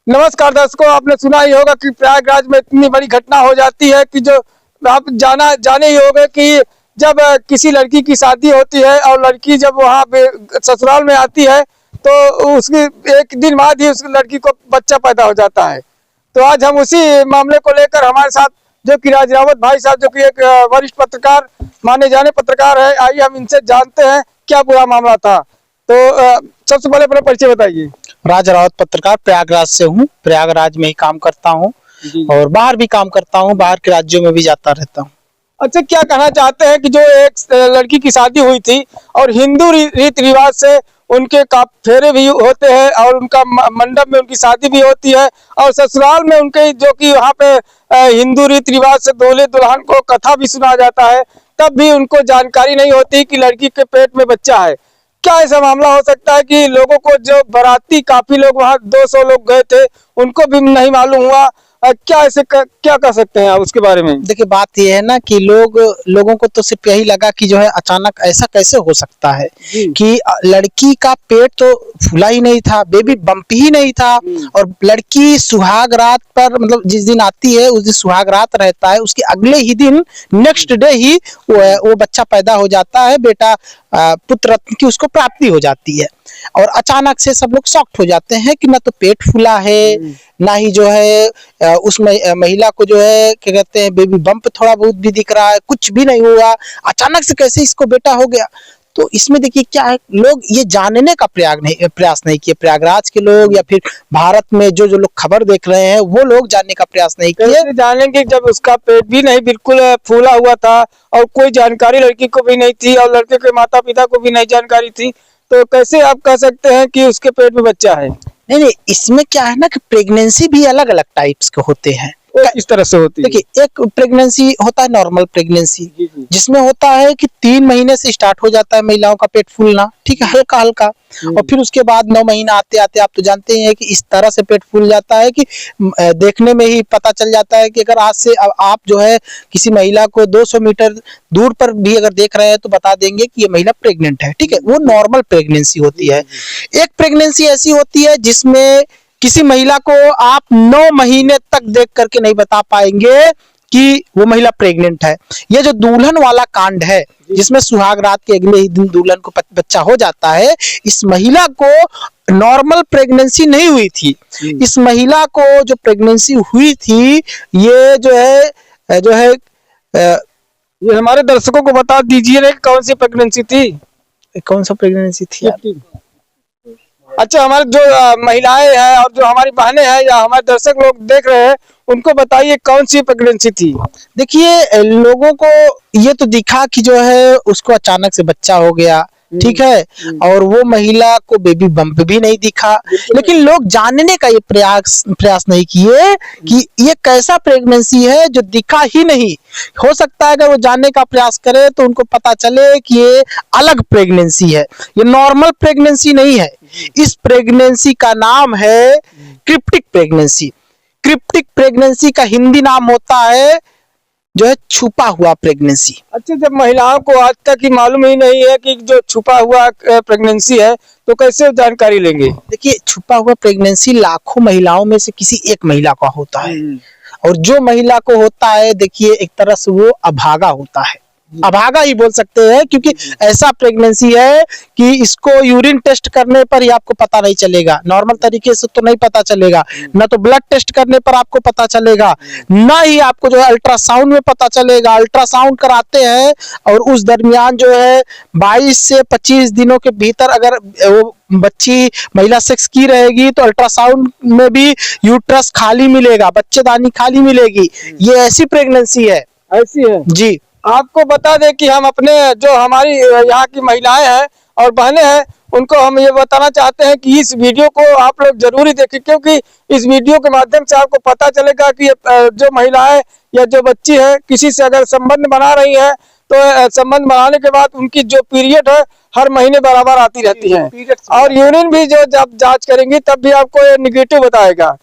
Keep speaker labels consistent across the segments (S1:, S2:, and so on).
S1: नमस्कार दर्शकों, आपने सुना ही होगा कि प्रयागराज में इतनी बड़ी घटना हो जाती है कि जो आप जाने ही होंगे कि जब किसी लड़की की शादी होती है और लड़की जब वहाँ पे ससुराल में आती है तो उसकी एक दिन बाद ही उस लड़की को बच्चा पैदा हो जाता है। तो आज हम उसी मामले को लेकर हमारे साथ जो कि राज रावत भाई साहब, जो कि एक वरिष्ठ पत्रकार, माने जाने पत्रकार है, आइए हम इनसे जानते हैं क्या पूरा मामला था। तो सबसे पहले अपना परिचय बताइए।
S2: राज रावत पत्रकार, प्रयागराज से हूँ। प्रयागराज में ही काम करता हूँ और बाहर भी काम करता हूँ, बाहर के राज्यों में भी जाता रहता हूँ।
S1: अच्छा, क्या कहना चाहते हैं कि जो एक लड़की की शादी हुई थी और हिंदू रीति रिवाज से उनके फेरे भी होते हैं और उनका मंडप में उनकी शादी भी होती है और ससुराल में उनके जो कि वहाँ पे हिंदू रीति रिवाज से दूल्हे दुल्हन को कथा भी सुना जाता है, तब भी उनको जानकारी नहीं होती कि लड़की के पेट में बच्चा है। क्या ऐसा मामला हो सकता है कि लोगों को, जो बाराती काफी लोग वहाँ 200 लोग गए थे, उनको भी नहीं मालूम हुआ? क्या ऐसे क्या कर सकते हैं आप उसके बारे में?
S2: देखिए, बात यह है ना कि लोगों को तो सिर्फ यही लगा कि जो है अचानक ऐसा कैसे हो सकता है कि लड़की का पेट तो फूला ही नहीं था, बेबी बम्प ही नहीं था और लड़की सुहाग रात पर, मतलब जिस दिन आती है उस दिन सुहाग रात रहता है, उसके अगले ही दिन नेक्स्ट डे ही वो बच्चा पैदा हो जाता है, बेटा पुत्र रत्न की उसको प्राप्ति हो जाती है। और अचानक से सब लोग शॉक्ड हो जाते हैं कि ना तो पेट फूला है, ना ही जो है उस महिला को जो है क्या कहते हैं बेबी बम्प थोड़ा बहुत भी दिख रहा है, कुछ भी नहीं हुआ। अचानक से कैसे इसको बेटा हो गया? तो इसमें देखिए क्या है, लोग ये जानने का प्रयास नहीं किए, प्रयागराज के लोग या फिर भारत में जो लोग खबर देख रहे हैं वो लोग जानने का प्रयास नहीं किए।
S1: जानेंगे जब उसका पेट भी नहीं बिल्कुल फूला हुआ था और कोई जानकारी लड़की को भी नहीं थी और लड़के के माता पिता को भी नहीं जानकारी थी, तो कैसे आप कह सकते हैं कि उसके पेट में बच्चा है?
S2: नहीं, इसमें क्या है ना कि प्रेगनेंसी भी अलग अलग टाइप्स के होते हैं।
S1: किस तरह से होती है?
S2: देखिए, एक प्रेगनेंसी होता है नॉर्मल प्रेगनेंसी, जिसमें होता है कि 3 महीने से स्टार्ट हो जाता है महिलाओं का पेट फूलना, ठीक है, हल्का हल्का, और फिर उसके बाद 9 महीना आते आते आप तो जानते हैं कि इस तरह से पेट फूल जाता है कि देखने में ही पता चल जाता है कि अगर आज से आप जो है किसी महिला को 200 मीटर दूर पर भी अगर देख रहे हैं तो बता देंगे कि ये महिला प्रेग्नेंट है, ठीक है। वो नॉर्मल प्रेगनेंसी होती है। एक प्रेगनेंसी ऐसी होती है जिसमें किसी महिला को आप 9 महीने तक देख करके नहीं बता पाएंगे कि वो महिला प्रेग्नेंट है। ये जो दुल्हन वाला कांड है, जिसमें सुहाग रात के अगले ही दिन दुल्हन को बच्चा हो जाता है, इस महिला को नॉर्मल प्रेगनेंसी नहीं हुई थी। इस महिला को जो प्रेगनेंसी हुई थी, ये जो है
S1: ये हमारे दर्शकों को बता दीजिए कौन सी प्रेगनेंसी थी?
S2: कौन सा प्रेगनेंसी थी?
S1: अच्छा, हमारे जो महिलाएं हैं और जो हमारी बहनें हैं या हमारे दर्शक लोग देख रहे हैं, उनको बताइए कौन सी प्रेगनेंसी थी?
S2: देखिए, लोगों को ये तो दिखा कि जो है उसको अचानक से बच्चा हो गया, ठीक है, और वो महिला को बेबी बम्प भी नहीं दिखा, लेकिन लोग जानने का ये प्रयास नहीं किए कि ये कैसा प्रेगनेंसी है जो दिखा ही नहीं। हो सकता है अगर वो जानने का प्रयास करे तो उनको पता चले कि ये अलग प्रेगनेंसी है, ये नॉर्मल प्रेगनेंसी नहीं है। इस प्रेगनेंसी का नाम है क्रिप्टिक प्रेगनेंसी। क्रिप्टिक प्रेगनेंसी का हिंदी नाम होता है जो है छुपा हुआ प्रेगनेंसी।
S1: अच्छा, जब महिलाओं को आज तक ही मालूम ही नहीं है कि जो छुपा हुआ प्रेगनेंसी है, तो कैसे जानकारी लेंगे?
S2: देखिए, छुपा हुआ प्रेगनेंसी लाखों महिलाओं में से किसी एक महिला का होता है, और जो महिला को होता है, देखिए, एक तरह से वो अभागा होता है, अभागा ही बोल सकते हैं, क्योंकि ऐसा प्रेगनेंसी है कि इसको यूरिन टेस्ट करने पर ही आपको पता नहीं चलेगा, नॉर्मल तरीके से तो नहीं पता चलेगा, ना तो ब्लड टेस्ट करने पर आपको पता चलेगा, ना ही आपको जो है अल्ट्रासाउंड में पता चलेगा। अल्ट्रासाउंड कराते हैं और उस दरमियान जो है 22 से 25 दिनों के भीतर अगर वो बच्ची महिला सेक्स की रहेगी तो अल्ट्रासाउंड में भी यूट्रस खाली मिलेगा, बच्चेदानी खाली मिलेगी। ये ऐसी प्रेगनेंसी है।
S1: ऐसी है
S2: जी।
S1: आपको बता दें कि हम अपने जो हमारी यहाँ की महिलाएं हैं और बहनें हैं, उनको हम ये बताना चाहते हैं कि इस वीडियो को आप लोग जरूरी देखें, क्योंकि इस वीडियो के माध्यम से आपको पता चलेगा कि जो महिलाएं या जो बच्ची है किसी से अगर संबंध बना रही है, तो संबंध बनाने के बाद उनकी जो पीरियड है हर महीने बराबर आती रहती है, और यूरिन भी जो जब जांच करेंगी तब भी आपको ये निगेटिव बताएगा।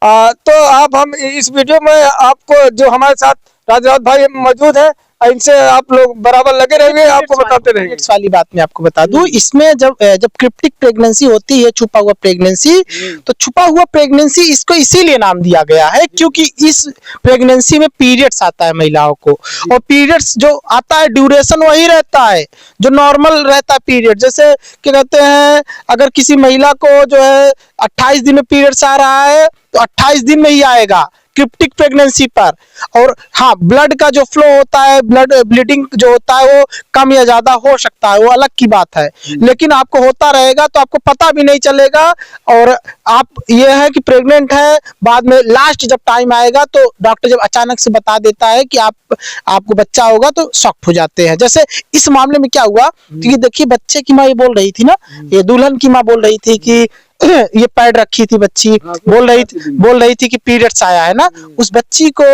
S1: तो हम इस वीडियो में आपको, जो हमारे साथ राज रावत भाई मौजूद है, इनसे आप लोग बराबर लगे रहेंगे, आपको बताते रहेंगे।
S2: पीरियड्स वाली बात मैं आपको बता दूं, इसमें जब क्रिप्टिक प्रेगनेंसी होती है, छुपा हुआ प्रेगनेंसी, तो छुपा हुआ प्रेगनेंसी इसको इसीलिए नाम दिया गया है क्योंकि इस प्रेगनेंसी में पीरियड्स आता है महिलाओं को, और पीरियड्स जो आता है ड्यूरेशन वही रहता है जो नॉर्मल रहता है पीरियड। जैसे क्या कहते हैं, अगर किसी महिला को जो है 28 दिन में पीरियड्स आ रहा है तो 28 दिन में ही आएगा क्रिप्टिक प्रेगनेंसी पर। और हाँ, ब्लड का जो फ्लो होता है, ब्लड ब्लीडिंग जो होता है वो कम या ज्यादा हो सकता है, वो अलग की बात है, लेकिन आपको होता रहेगा तो आपको पता भी नहीं चलेगा। और आप ये है कि प्रेग्नेंट है, बाद में लास्ट जब टाइम आएगा तो डॉक्टर जब अचानक से बता देता है कि आपको बच्चा होगा तो शॉक हो जाते हैं। जैसे इस मामले में क्या हुआ कि देखिए, बच्चे की माँ ये बोल रही थी ना, ये दुल्हन की माँ बोल रही थी कि ये पैड रखी थी बच्ची, बोल रही थी कि पीरियड्स आया है ना। उस बच्ची को,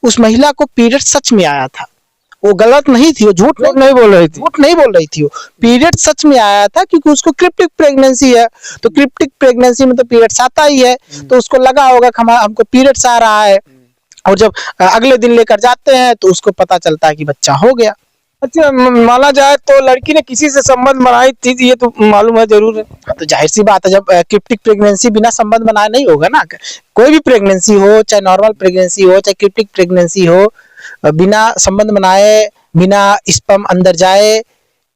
S2: उस महिला को पीरियड सच में आया था, वो गलत नहीं थी, वो झूठ नहीं बोल रही थी, वो पीरियड सच में आया था क्योंकि उसको क्रिप्टिक प्रेगनेंसी है। तो क्रिप्टिक प्रेगनेंसी में तो पीरियड्स आता ही है, तो उसको लगा होगा कि हमको पीरियड्स आ रहा है, और जब अगले दिन लेकर जाते हैं तो उसको पता चलता है कि बच्चा हो गया।
S1: अच्छा, माना जाए तो लड़की ने किसी से संबंध बनाई थी, ये तो मालूम है जरूर है।
S2: तो जाहिर सी बात है, जब क्रिप्टिक प्रेगनेंसी बिना संबंध बनाए नहीं होगा ना। कोई भी प्रेगनेंसी हो, चाहे नॉर्मल प्रेगनेंसी हो, चाहे क्रिप्टिक प्रेगनेंसी हो, बिना संबंध बनाए, बिना स्पर्म अंदर जाए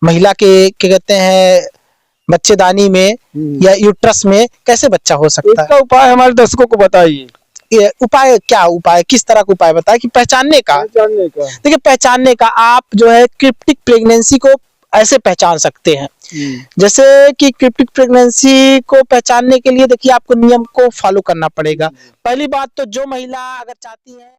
S2: महिला के क्या कहते हैं बच्चेदानी में या यूट्रस में कैसे बच्चा हो सकता है?
S1: इसका उपाय हमारे दर्शकों को बताइए।
S2: उपाय क्या, उपाय किस तरह का उपाय बताए कि पहचानने का? देखिए, पहचानने का आप जो है क्रिप्टिक प्रेगनेंसी को ऐसे पहचान सकते हैं। जैसे कि क्रिप्टिक प्रेगनेंसी को पहचानने के लिए देखिए, आपको नियम को फॉलो करना पड़ेगा। पहली बात तो जो महिला अगर चाहती है